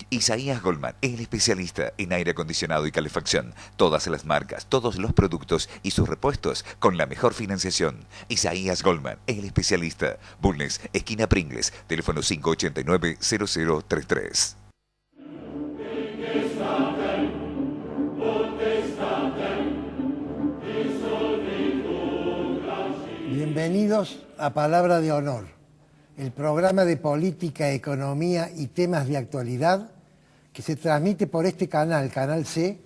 Isaías Goldman, el especialista en aire acondicionado y calefacción. Todas las marcas, todos los productos y sus repuestos con la mejor financiación. Isaías Goldman, el especialista. Bulnes, esquina Pringles, teléfono 589-0033. Bienvenidos a Palabra de Honor, el programa de política, economía y temas de actualidad que se transmite por este canal, Canal C,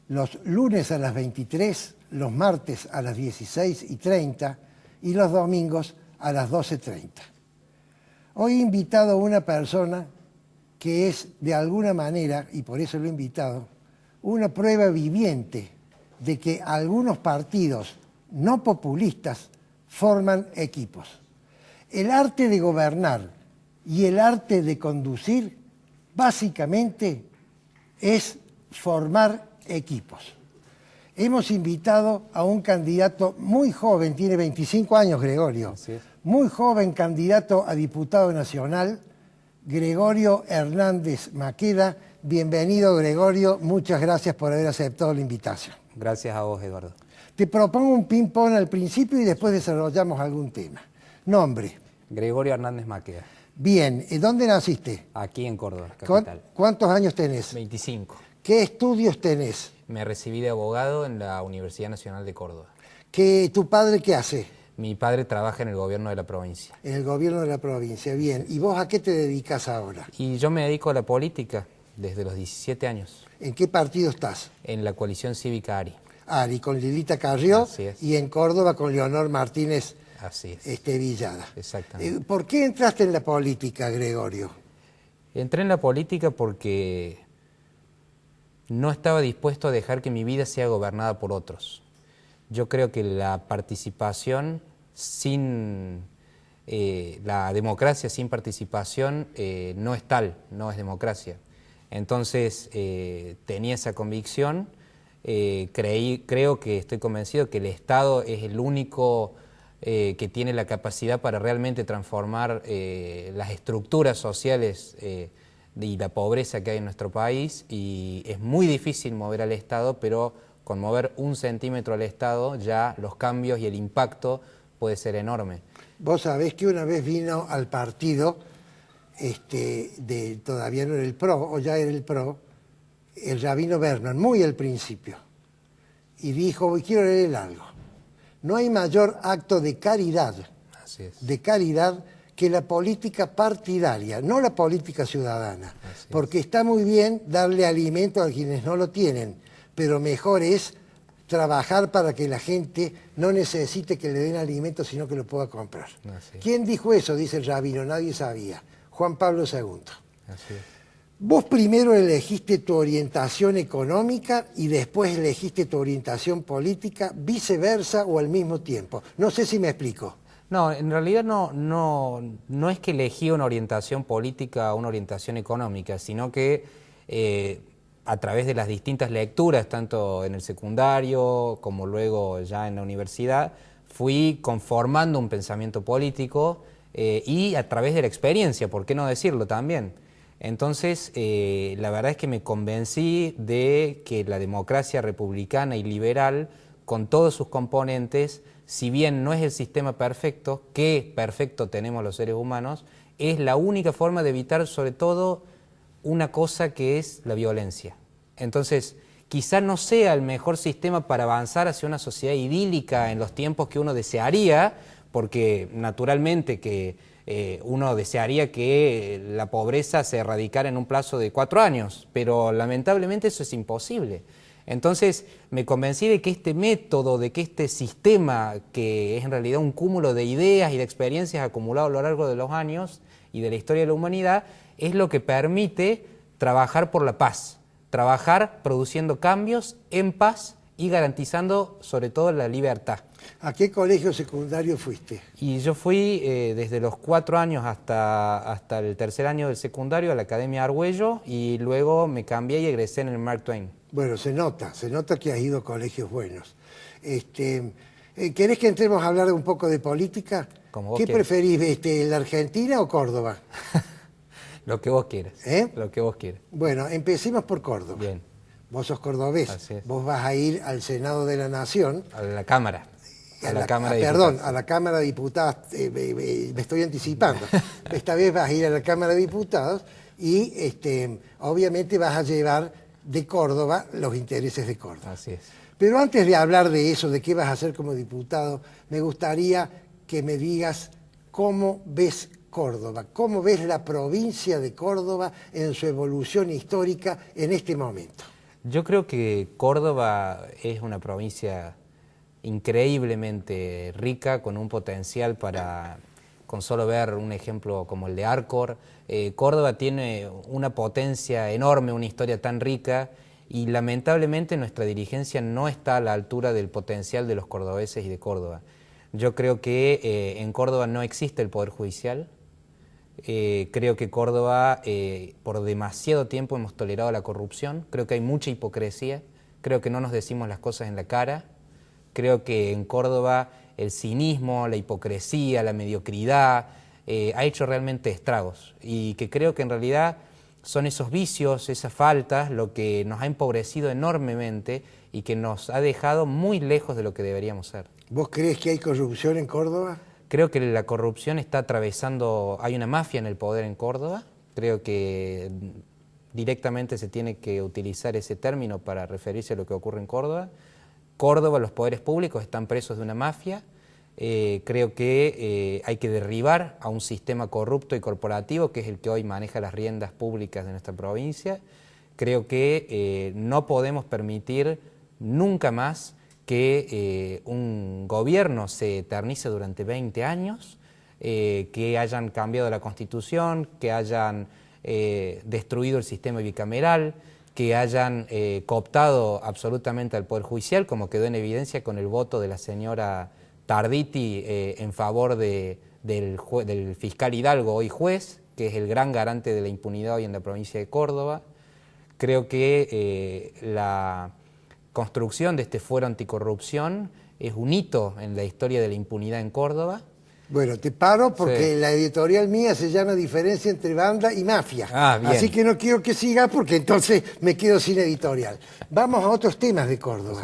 los lunes a las 23, los martes a las 16:30 y los domingos a las 12:30. Hoy he invitado a una persona que es, de alguna manera, y por eso lo he invitado, una prueba viviente de que algunos partidos no populistas forman equipos. El arte de gobernar y el arte de conducir básicamente es formar equipos. Hemos invitado a un candidato muy joven, tiene 25 años Gregorio, muy joven candidato a diputado nacional, Gregorio Hernández Maqueda. Bienvenido, Gregorio, muchas gracias por haber aceptado la invitación. Gracias a vos, Eduardo. Te propongo un ping-pong al principio y después desarrollamos algún tema. Nombre. Gregorio Hernández Maqueda. Bien, ¿dónde naciste? Aquí en Córdoba, capital. ¿Cuántos años tenés? 25. ¿Qué estudios tenés? Me recibí de abogado en la Universidad Nacional de Córdoba. ¿Tu padre qué hace? Mi padre trabaja en el gobierno de la provincia. En el gobierno de la provincia, bien. ¿Y vos a qué te dedicas ahora? Y yo me dedico a la política desde los 17 años. ¿En qué partido estás? En la coalición cívica ARI. Con Lilita Carrió. Así es. Y en Córdoba con Leonor Martínez. Así es. Villada. Exactamente. ¿Por qué entraste en la política, Gregorio? Entré en la política porque no estaba dispuesto a dejar que mi vida sea gobernada por otros. Yo creo que la participación sin... la democracia sin participación no es tal, no es democracia. Entonces tenía esa convicción, creo que estoy convencido que el Estado es el único que tiene la capacidad para realmente transformar las estructuras sociales y la pobreza que hay en nuestro país, y es muy difícil mover al Estado, pero con mover 1 centímetro al Estado ya los cambios y el impacto puede ser enorme. Vos sabés que una vez vino al partido, todavía no era el PRO, o ya era el PRO, el rabino Berman, muy al principio, y dijo, quiero leer algo. No hay mayor acto de caridad, que la política partidaria, no la política ciudadana, porque está muy bien darle alimento a quienes no lo tienen, pero mejor es trabajar para que la gente no necesite que le den alimento, sino que lo pueda comprar. ¿Quién dijo eso? Dice el rabino, nadie sabía. Juan Pablo II. Vos primero elegiste tu orientación económica y después elegiste tu orientación política, viceversa o al mismo tiempo. No sé si me explico. No, en realidad no es que elegí una orientación política o una orientación económica, sino que a través de las distintas lecturas, tanto en el secundario como luego ya en la universidad, fui conformando un pensamiento político y a través de la experiencia, ¿por qué no decirlo también? Entonces, la verdad es que me convencí de que la democracia republicana y liberal, con todos sus componentes, si bien no es el sistema perfecto, que perfecto tenemos los seres humanos, es la única forma de evitar sobre todo una cosa que es la violencia. Entonces, quizá no sea el mejor sistema para avanzar hacia una sociedad idílica en los tiempos que uno desearía, porque naturalmente que uno desearía que la pobreza se erradicara en un plazo de 4 años, pero lamentablemente eso es imposible. Entonces me convencí de que este método, de que este sistema, que es en realidad un cúmulo de ideas y de experiencias acumuladas a lo largo de los años y de la historia de la humanidad, es lo que permite trabajar por la paz, trabajar produciendo cambios en paz y garantizando sobre todo la libertad. ¿A qué colegio secundario fuiste? Y yo fui desde los 4 años hasta el 3er año del secundario a la Academia Argüello, y luego me cambié y egresé en el Mark Twain. Bueno, se nota que has ido a colegios buenos. ¿Querés que entremos a hablar un poco de política? Como vos ¿Qué quieras. preferís, la Argentina o Córdoba? Lo que vos quieras. Lo que vos quieras. Bueno, empecemos por Córdoba. Bien. Vos sos cordobés. Así es. Vos vas a ir al Senado de la Nación. A la Cámara. A la Cámara de Diputados. Me estoy anticipando. Esta vez vas a ir a la Cámara de Diputados y obviamente vas a llevar de Córdoba los intereses de Córdoba. Así es. Pero antes de hablar de eso, de qué vas a hacer como diputado, me gustaría que me digas cómo ves Córdoba, cómo ves la provincia de Córdoba en su evolución histórica en este momento. Yo creo que Córdoba es una provincia increíblemente rica, con un potencial para, con solo ver un ejemplo como el de Arcor, Córdoba tiene una potencia enorme, una historia tan rica, y lamentablemente nuestra dirigencia no está a la altura del potencial de los cordobeses y de Córdoba. Yo creo que en Córdoba no existe el Poder Judicial. Creo que Córdoba, por demasiado tiempo hemos tolerado la corrupción. Creo que hay mucha hipocresía. Creo que no nos decimos las cosas en la cara. Creo que en Córdoba el cinismo, la hipocresía, la mediocridad ha hecho realmente estragos. Y que creo que en realidad son esos vicios, esas faltas, lo que nos ha empobrecido enormemente y que nos ha dejado muy lejos de lo que deberíamos ser. ¿Vos crees que hay corrupción en Córdoba? Creo que la corrupción está atravesando, hay una mafia en el poder en Córdoba, creo que directamente se tiene que utilizar ese término para referirse a lo que ocurre en Córdoba. Córdoba, los poderes públicos están presos de una mafia. Creo que hay que derribar a un sistema corrupto y corporativo que es el que hoy maneja las riendas públicas de nuestra provincia. Creo que no podemos permitir nunca más que un gobierno se eternice durante 20 años, que hayan cambiado la Constitución, que hayan destruido el sistema bicameral, que hayan cooptado absolutamente al Poder Judicial, como quedó en evidencia con el voto de la señora Tarditi en favor del fiscal Hidalgo, hoy juez, que es el gran garante de la impunidad hoy en la provincia de Córdoba. Creo que la construcción de este fuero anticorrupción es un hito en la historia de la impunidad en Córdoba. Bueno, te paro porque sí. La editorial mía se llama Diferencia entre banda y mafia. Bien. Así que no quiero que siga porque entonces me quedo sin editorial. Vamos a otros temas de Córdoba.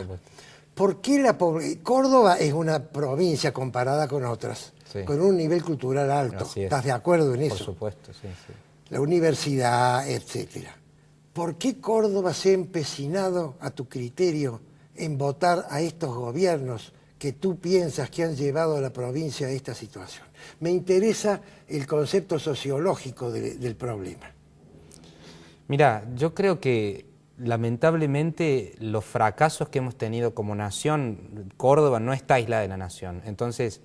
¿Por qué Córdoba es una provincia comparada con otras, sí, con un nivel cultural alto? ¿Estás de acuerdo en eso? Por supuesto, sí, sí. La universidad, etcétera. ¿Por qué Córdoba se ha empecinado, a tu criterio, en votar a estos gobiernos que tú piensas que han llevado a la provincia a esta situación? Me interesa el concepto sociológico del problema. Mira, yo creo que lamentablemente los fracasos que hemos tenido como nación, Córdoba no está aislada de la nación. Entonces,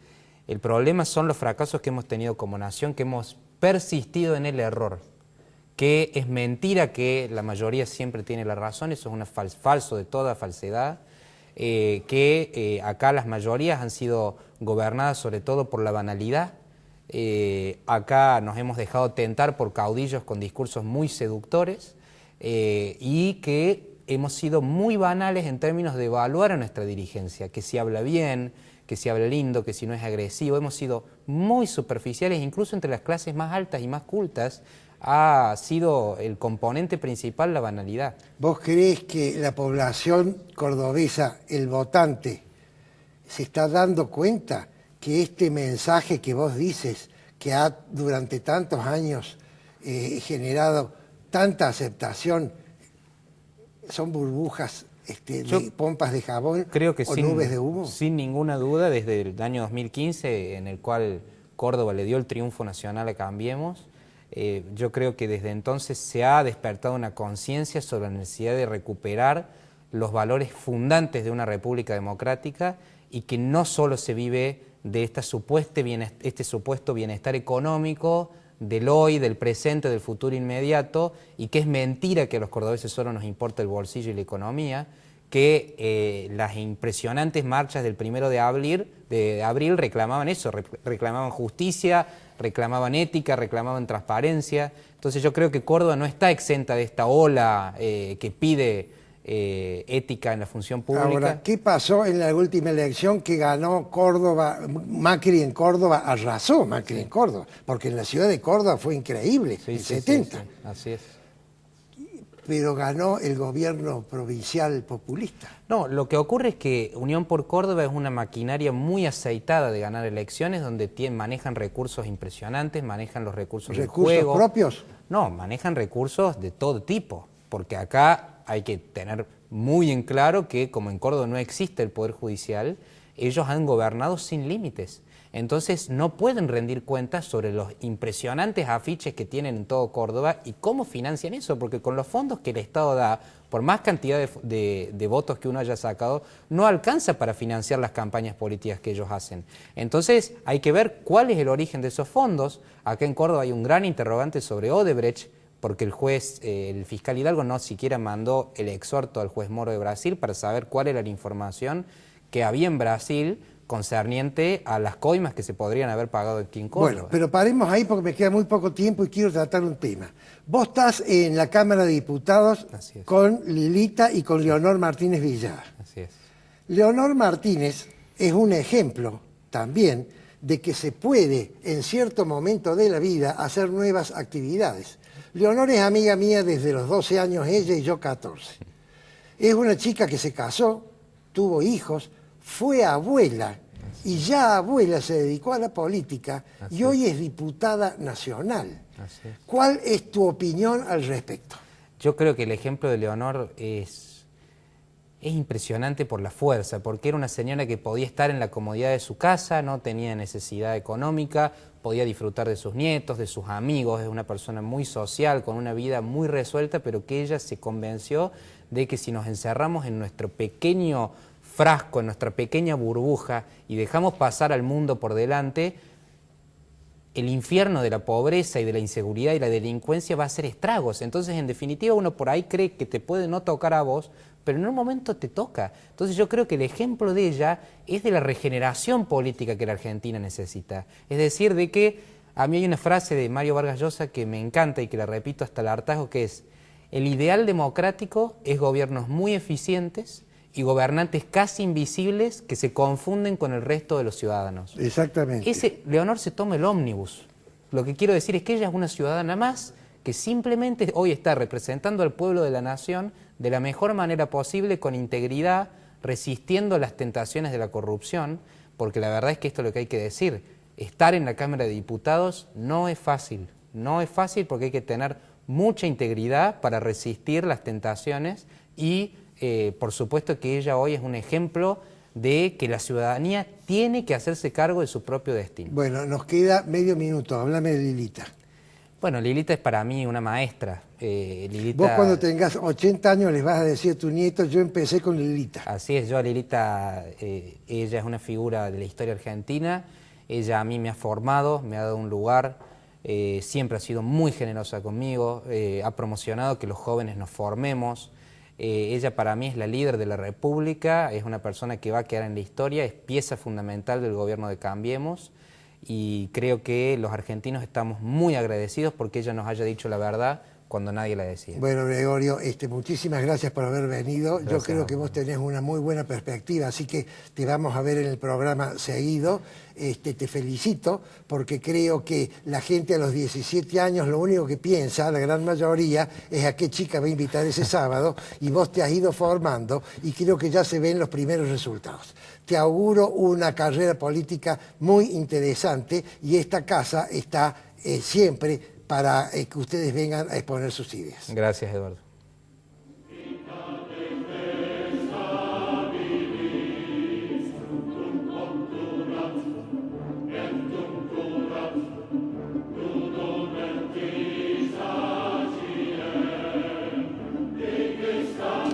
el problema son los fracasos que hemos tenido como nación, que hemos persistido en el error, que es mentira que la mayoría siempre tiene la razón, eso es falso de toda falsedad, que acá las mayorías han sido gobernadas sobre todo por la banalidad. Acá nos hemos dejado tentar por caudillos con discursos muy seductores y que hemos sido muy banales en términos de evaluar a nuestra dirigencia, que si habla bien, que si habla lindo, que si no es agresivo. Hemos sido muy superficiales, incluso entre las clases más altas y más cultas ha sido el componente principal la banalidad. ¿Vos creés que la población cordobesa, el votante, se está dando cuenta que este mensaje que vos dices, que ha durante tantos años generado tanta aceptación, son burbujas de pompas de jabón creo que o nubes de humo? Sin ninguna duda, desde el año 2015, en el cual Córdoba le dio el triunfo nacional a Cambiemos, yo creo que desde entonces se ha despertado una conciencia sobre la necesidad de recuperar los valores fundantes de una república democrática y que no solo se vive de este supuesto bienestar económico del hoy, del presente, del futuro inmediato, y que es mentira que a los cordobeses solo nos importa el bolsillo y la economía, que las impresionantes marchas del 1 de abril reclamaban eso, reclamaban justicia, reclamaban ética, reclamaban transparencia. Entonces yo creo que Córdoba no está exenta de esta ola que pide ética en la función pública. Ahora, ¿qué pasó en la última elección que ganó Córdoba? Macri en Córdoba, arrasó Macri en Córdoba, porque en la ciudad de Córdoba fue increíble, en 70. Sí, así es. Pero ganó el gobierno provincial populista. No, lo que ocurre es que Unión por Córdoba es una maquinaria muy aceitada de ganar elecciones, donde manejan recursos impresionantes, manejan los recursos del juego. ¿Recursos propios? No, manejan recursos de todo tipo, porque acá hay que tener muy en claro que como en Córdoba no existe el Poder Judicial, ellos han gobernado sin límites. Entonces no pueden rendir cuentas sobre los impresionantes afiches que tienen en todo Córdoba y cómo financian eso, porque con los fondos que el Estado da, por más cantidad de votos que uno haya sacado, no alcanza para financiar las campañas políticas que ellos hacen. Entonces hay que ver cuál es el origen de esos fondos. Acá en Córdoba hay un gran interrogante sobre Odebrecht, porque el juez, el fiscal Hidalgo no siquiera mandó el exhorto al juez Moro de Brasil para saber cuál era la información que había en Brasil concerniente a las coimas que se podrían haber pagado aquí en Córdoba. Bueno, pero paremos ahí porque me queda muy poco tiempo y quiero tratar un tema. Vos estás en la Cámara de Diputados con Lilita y con Leonor Martínez Villada. Así es. Leonor Martínez es un ejemplo también de que se puede en cierto momento de la vida hacer nuevas actividades. Leonor es amiga mía desde los 12 años, ella y yo 14. Es una chica que se casó, tuvo hijos, fue abuela y ya abuela se dedicó a la política y hoy es diputada nacional. ¿Cuál es tu opinión al respecto? Yo creo que el ejemplo de Leonor es impresionante por la fuerza, porque era una señora que podía estar en la comodidad de su casa, no tenía necesidad económica, podía disfrutar de sus nietos, de sus amigos, es una persona muy social, con una vida muy resuelta, pero que ella se convenció de que si nos encerramos en nuestro pequeño frasco, en nuestra pequeña burbuja y dejamos pasar al mundo por delante, el infierno de la pobreza y de la inseguridad y la delincuencia va a hacer estragos. Entonces, en definitiva, uno por ahí cree que te puede no tocar a vos, pero en un momento te toca. Entonces yo creo que el ejemplo de ella es de la regeneración política que la Argentina necesita. Es decir, de que a mí hay una frase de Mario Vargas Llosa que me encanta y que la repito hasta el hartazgo, que es: el ideal democrático es gobiernos muy eficientes y gobernantes casi invisibles que se confunden con el resto de los ciudadanos. Exactamente. Leonor se toma el ómnibus. Lo que quiero decir es que ella es una ciudadana más que simplemente hoy está representando al pueblo de la nación de la mejor manera posible, con integridad, resistiendo las tentaciones de la corrupción, porque la verdad es que esto es lo que hay que decir. Estar en la Cámara de Diputados no es fácil porque hay que tener mucha integridad para resistir las tentaciones y por supuesto que ella hoy es un ejemplo de que la ciudadanía tiene que hacerse cargo de su propio destino. Bueno, nos queda medio minuto, háblame de Lilita. Bueno, Lilita es para mí una maestra. Lilita... Vos cuando tengas 80 años les vas a decir a tu nieto, yo empecé con Lilita. Así es, yo a Lilita, ella es una figura de la historia argentina, ella a mí me ha formado, me ha dado un lugar, siempre ha sido muy generosa conmigo, ha promocionado que los jóvenes nos formemos. Ella para mí es la líder de la República, es una persona que va a quedar en la historia, es pieza fundamental del gobierno de Cambiemos y creo que los argentinos estamos muy agradecidos porque ella nos haya dicho la verdad cuando nadie la decía. Bueno, Gregorio, muchísimas gracias por haber venido. Yo creo que vos tenés una muy buena perspectiva, así que te vamos a ver en el programa seguido. Te felicito porque creo que la gente a los 17 años lo único que piensa, la gran mayoría, es a qué chica va a invitar ese sábado y vos te has ido formando y creo que ya se ven los primeros resultados. Te auguro una carrera política muy interesante y esta casa está siempre para que ustedes vengan a exponer sus ideas. Gracias, Eduardo.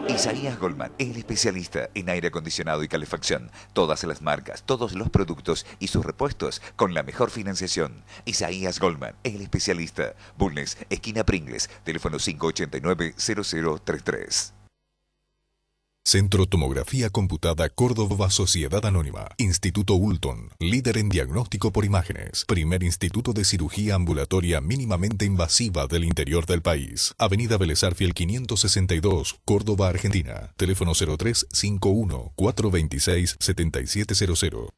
Isaías Goldman, el especialista en aire acondicionado y calefacción. Todas las marcas, todos los productos y sus repuestos con la mejor financiación. Isaías Goldman, el especialista. Bulnes, esquina Pringles, teléfono 589-0033. Centro Tomografía Computada Córdoba Sociedad Anónima. Instituto Ulton, líder en diagnóstico por imágenes. Primer instituto de cirugía ambulatoria mínimamente invasiva del interior del país. Avenida Vélez Arfiel 562, Córdoba, Argentina. Teléfono 0351 426 7700.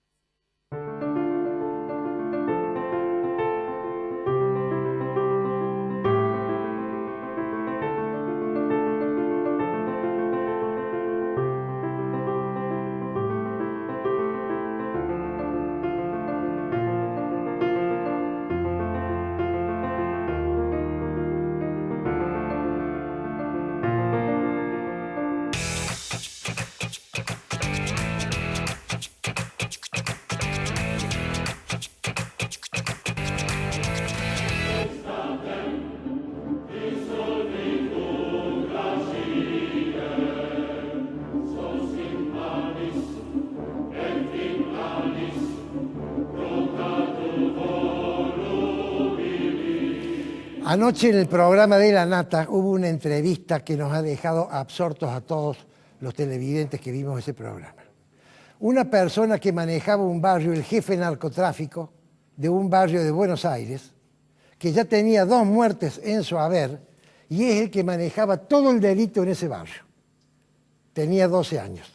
Anoche en el programa de La Nata hubo una entrevista que nos ha dejado absortos a todos los televidentes que vimos ese programa. Una persona que manejaba un barrio, el jefe narcotráfico de un barrio de Buenos Aires, que ya tenía 2 muertes en su haber y es el que manejaba todo el delito en ese barrio. Tenía 12 años.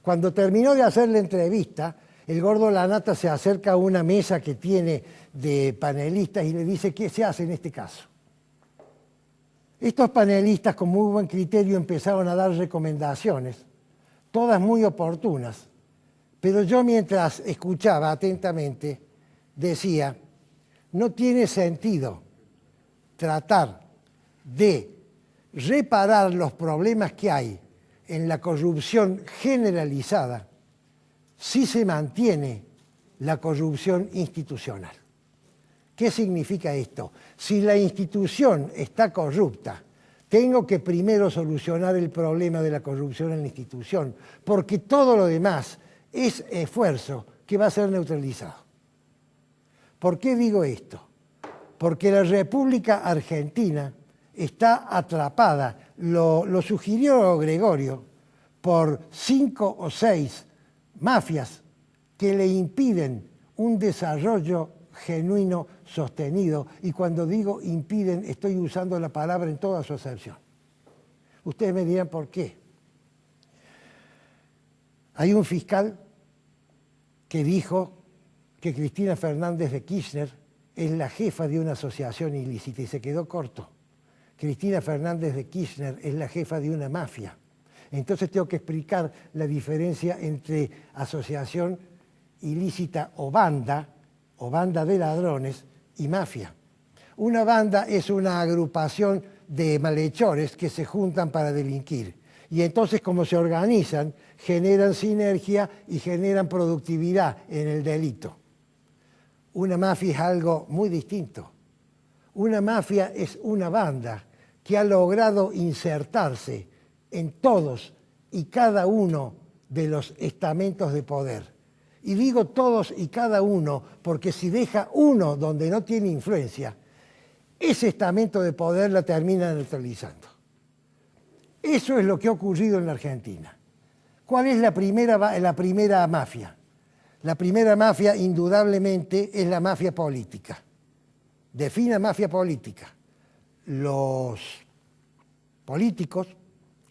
Cuando terminó de hacer la entrevista, el gordo La Nata se acerca a una mesa que tiene de panelistas y le dice qué se hace en este caso. Estos panelistas con muy buen criterio empezaron a dar recomendaciones, todas muy oportunas, pero yo mientras escuchaba atentamente decía, no tiene sentido tratar de reparar los problemas que hay en la corrupción generalizada si se mantiene la corrupción institucional. ¿Qué significa esto? Si la institución está corrupta, tengo que primero solucionar el problema de la corrupción en la institución, porque todo lo demás es esfuerzo que va a ser neutralizado. ¿Por qué digo esto? Porque la República Argentina está atrapada, lo sugirió Gregorio, por 5 o 6 mafias que le impiden un desarrollo genuino, sostenido, y cuando digo impiden estoy usando la palabra en toda su acepción. Ustedes me dirán por qué. Hay un fiscal que dijo que Cristina Fernández de Kirchner es la jefa de una asociación ilícita y se quedó corto. Cristina Fernández de Kirchner es la jefa de una mafia. Entonces tengo que explicar la diferencia entre asociación ilícita o banda de ladrones y mafia. Una banda es una agrupación de malhechores que se juntan para delinquir. Y entonces, como se organizan, generan sinergia y generan productividad en el delito. Una mafia es algo muy distinto. Una mafia es una banda que ha logrado insertarse en todos y cada uno de los estamentos de poder. Y digo todos y cada uno porque si deja uno donde no tiene influencia, ese estamento de poder la termina neutralizando. Eso es lo que ha ocurrido en la Argentina. ¿Cuál es la primera mafia? La primera mafia, indudablemente, es la mafia política. Defina mafia política. Los políticos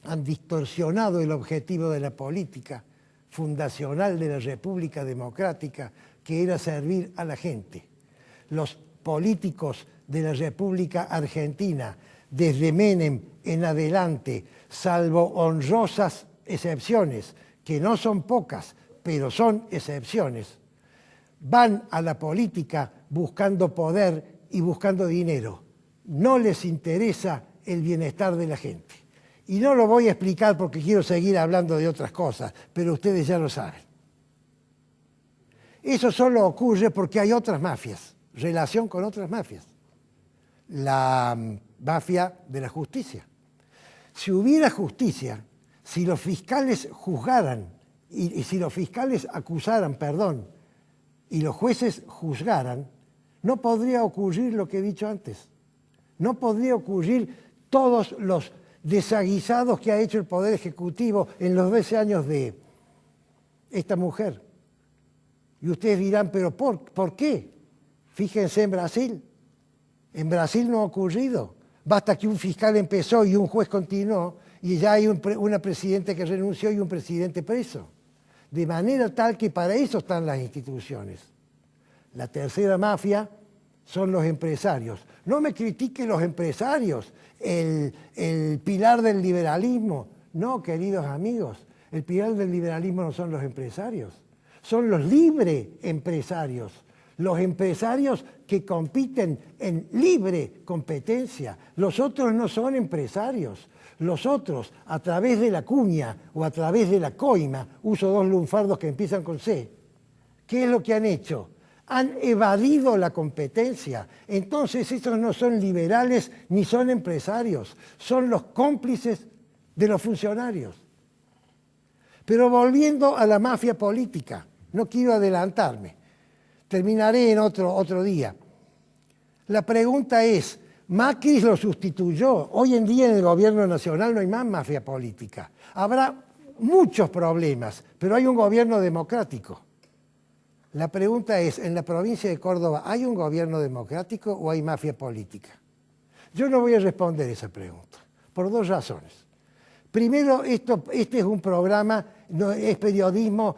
han distorsionado el objetivo de la política fundacional de la República Democrática, que era servir a la gente. Los políticos de la República Argentina, desde Menem en adelante, salvo honrosas excepciones, que no son pocas, pero son excepciones, van a la política buscando poder y buscando dinero. No les interesa el bienestar de la gente. Y no lo voy a explicar porque quiero seguir hablando de otras cosas, pero ustedes ya lo saben. Eso solo ocurre porque hay otras mafias, relación con otras mafias. La mafia de la justicia. Si hubiera justicia, si los fiscales juzgaran, y si los fiscales acusaran, perdón, y los jueces juzgaran, no podría ocurrir lo que he dicho antes. No podría ocurrir todos los desaguisados que ha hecho el Poder Ejecutivo en los 12 años de esta mujer. Y ustedes dirán, ¿pero por qué? Fíjense en Brasil. En Brasil no ha ocurrido. Basta que un fiscal empezó y un juez continuó y ya hay una presidenta que renunció y un presidente preso. De manera tal que para eso están las instituciones. La tercera mafia son los empresarios. No me critiquen los empresarios, el pilar del liberalismo. No, queridos amigos, el pilar del liberalismo no son los empresarios, son los libre empresarios. Los empresarios que compiten en libre competencia. Los otros no son empresarios. Los otros, a través de la cuña o a través de la coima, uso dos lunfardos que empiezan con C, ¿qué es lo que han hecho? Han evadido la competencia. Entonces estos no son liberales ni son empresarios, son los cómplices de los funcionarios. Pero volviendo a la mafia política, no quiero adelantarme, terminaré en otro día. La pregunta es, Macri lo sustituyó. Hoy en día en el gobierno nacional no hay más mafia política. Habrá muchos problemas, pero hay un gobierno democrático. La pregunta es, ¿en la provincia de Córdoba hay un gobierno democrático o hay mafia política? Yo no voy a responder esa pregunta, por dos razones. Primero, este es un programa, no es periodismo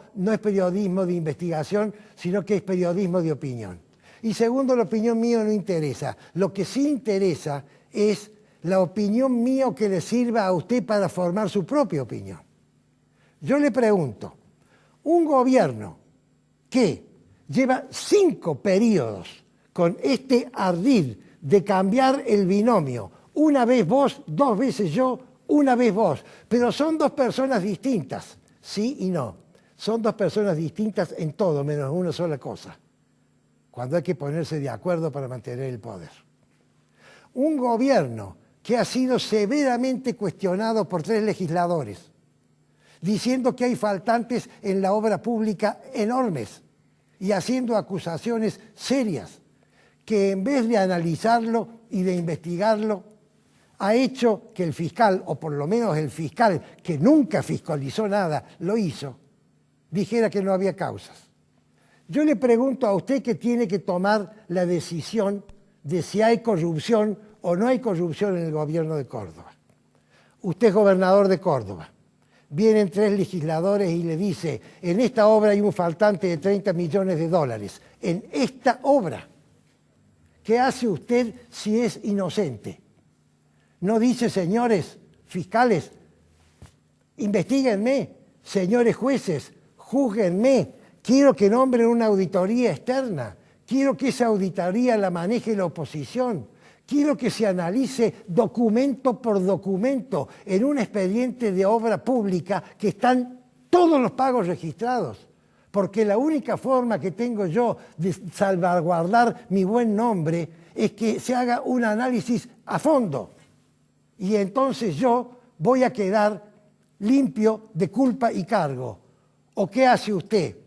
de investigación, sino que es periodismo de opinión. Y segundo, la opinión mía no interesa. Lo que sí interesa es la opinión mía que le sirva a usted para formar su propia opinión. Yo le pregunto, un gobierno que lleva 5 periodos con este ardid de cambiar el binomio, una vez vos, 2 veces yo, una vez vos, pero son 2 personas distintas, sí y no. Son 2 personas distintas en todo, menos una sola cosa, cuando hay que ponerse de acuerdo para mantener el poder. Un gobierno que ha sido severamente cuestionado por 3 legisladores, diciendo que hay faltantes en la obra pública enormes y haciendo acusaciones serias, que en vez de analizarlo y de investigarlo, ha hecho que el fiscal, o por lo menos el fiscal que nunca fiscalizó nada, lo hizo, dijera que no había causas. Yo le pregunto a usted que tiene que tomar la decisión de si hay corrupción o no hay corrupción en el gobierno de Córdoba. Usted es gobernador de Córdoba. Vienen 3 legisladores y le dice, en esta obra hay un faltante de 30 millones de dólares. En esta obra, ¿qué hace usted si es inocente? No dice, señores fiscales, investíguenme, señores jueces, júzguenme, quiero que nombren una auditoría externa, quiero que esa auditoría la maneje la oposición, quiero que se analice documento por documento en un expediente de obra pública que están todos los pagos registrados, porque la única forma que tengo yo de salvaguardar mi buen nombre es que se haga un análisis a fondo. Y entonces yo voy a quedar limpio de culpa y cargo. ¿O qué hace usted?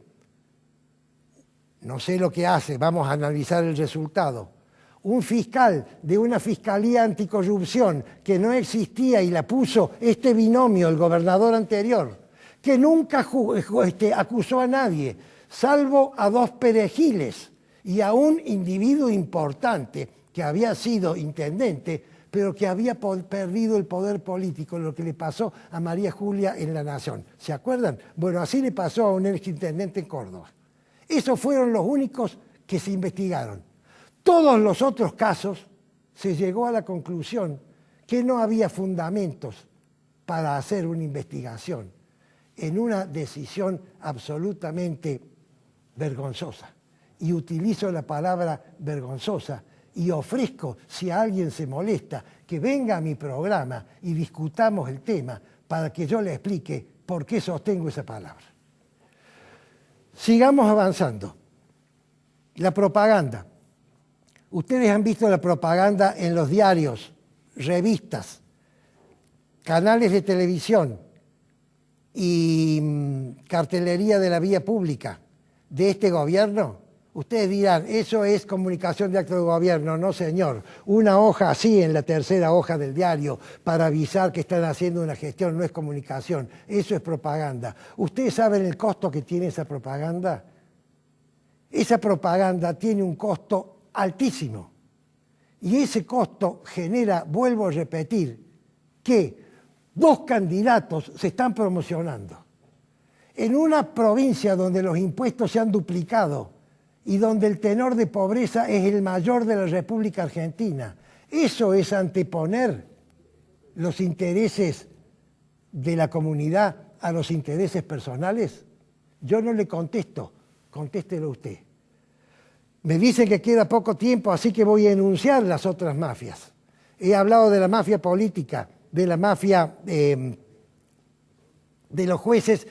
No sé lo que hace, vamos a analizar el resultado. Un fiscal de una fiscalía anticorrupción que no existía y la puso este binomio, el gobernador anterior, que nunca acusó a nadie, salvo a 2 perejiles y a un individuo importante que había sido intendente, pero que había perdido el poder político, lo que le pasó a María Julia en La Nación. ¿Se acuerdan? Bueno, así le pasó a un exintendente en Córdoba. Esos fueron los únicos que se investigaron. Todos los otros casos se llegó a la conclusión que no había fundamentos para hacer una investigación en una decisión absolutamente vergonzosa. Y utilizo la palabra vergonzosa y ofrezco, si alguien se molesta, que venga a mi programa y discutamos el tema para que yo le explique por qué sostengo esa palabra. Sigamos avanzando. La propaganda. Ustedes han visto la propaganda en los diarios, revistas, canales de televisión y cartelería de la vía pública de este gobierno. Ustedes dirán, eso es comunicación de acto de gobierno. No, señor. Una hoja así en la tercera hoja del diario para avisar que están haciendo una gestión no es comunicación. Eso es propaganda. ¿Ustedes saben el costo que tiene esa propaganda? Esa propaganda tiene un costo altísimo. Y ese costo genera, vuelvo a repetir, que 2 candidatos se están promocionando. En una provincia donde los impuestos se han duplicado y donde el tenor de pobreza es el mayor de la República Argentina. ¿Eso es anteponer los intereses de la comunidad a los intereses personales? Yo no le contesto, contéstelo usted. Me dicen que queda poco tiempo, así que voy a enunciar las otras mafias. He hablado de la mafia política, de la mafia de los jueces,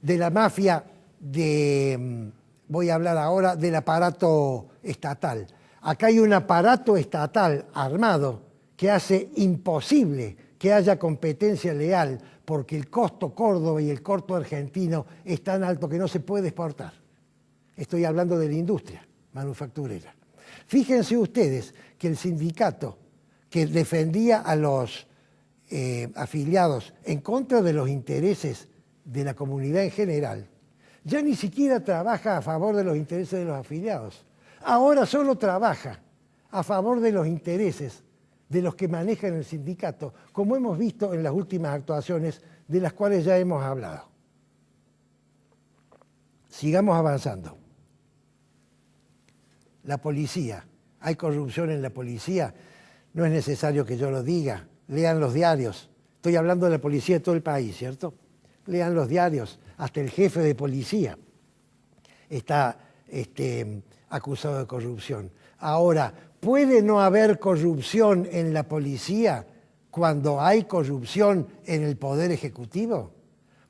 de la mafia de... Voy a hablar ahora del aparato estatal. Acá hay un aparato estatal armado que hace imposible que haya competencia leal porque el costo Córdoba y el costo argentino es tan alto que no se puede exportar. Estoy hablando de la industria manufacturera. Fíjense ustedes que el sindicato que defendía a los afiliados en contra de los intereses de la comunidad en general, ya ni siquiera trabaja a favor de los intereses de los afiliados. Ahora solo trabaja a favor de los intereses de los que manejan el sindicato, como hemos visto en las últimas actuaciones de las cuales ya hemos hablado. Sigamos avanzando. La policía. ¿Hay corrupción en la policía? No es necesario que yo lo diga. Lean los diarios. Estoy hablando de la policía de todo el país, ¿cierto? Lean los diarios. Hasta el jefe de policía está acusado de corrupción. Ahora, ¿puede no haber corrupción en la policía cuando hay corrupción en el Poder Ejecutivo?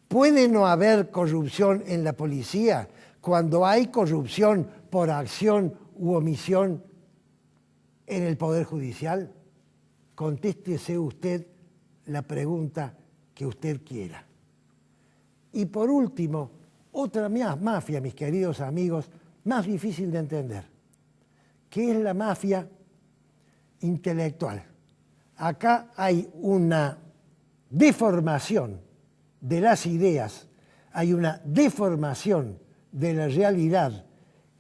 ¿Puede no haber corrupción en la policía cuando hay corrupción por acción u omisión en el Poder Judicial? Contéstese usted la pregunta que usted quiera. Y por último, otra mafia, mis queridos amigos, más difícil de entender, que es la mafia intelectual. Acá hay una deformación de las ideas, hay una deformación de la realidad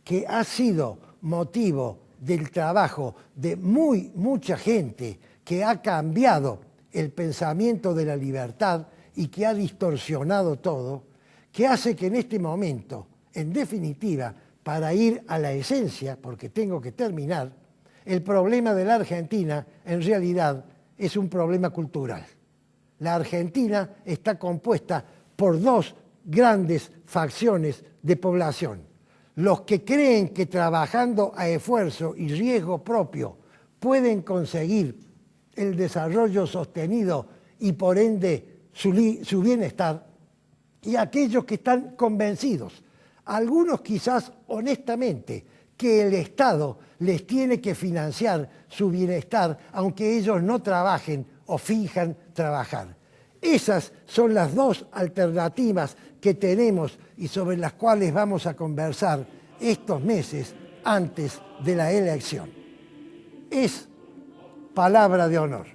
que ha sido motivo del trabajo de mucha gente que ha cambiado el pensamiento de la libertad y que ha distorsionado todo, que hace que en este momento, en definitiva, para ir a la esencia, porque tengo que terminar, el problema de la Argentina en realidad es un problema cultural. La Argentina está compuesta por 2 grandes facciones de población. Los que creen que trabajando a esfuerzo y riesgo propio pueden conseguir el desarrollo sostenido y por ende su bienestar, y aquellos que están convencidos, algunos quizás honestamente, que el Estado les tiene que financiar su bienestar aunque ellos no trabajen o finjan trabajar. Esas son las 2 alternativas que tenemos y sobre las cuales vamos a conversar estos meses antes de la elección. Es palabra de honor.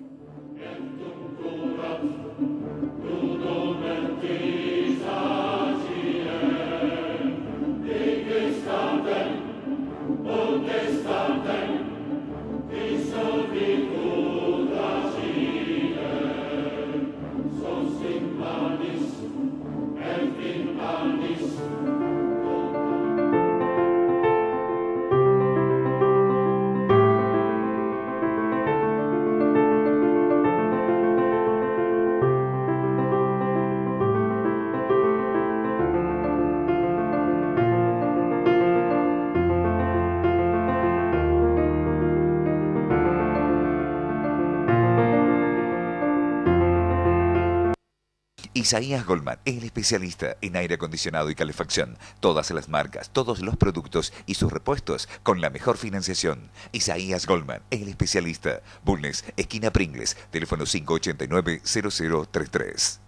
Isaías Goldman, el especialista en aire acondicionado y calefacción. Todas las marcas, todos los productos y sus repuestos con la mejor financiación. Isaías Goldman, el especialista. Bulnes, esquina Pringles, teléfono 589-0033.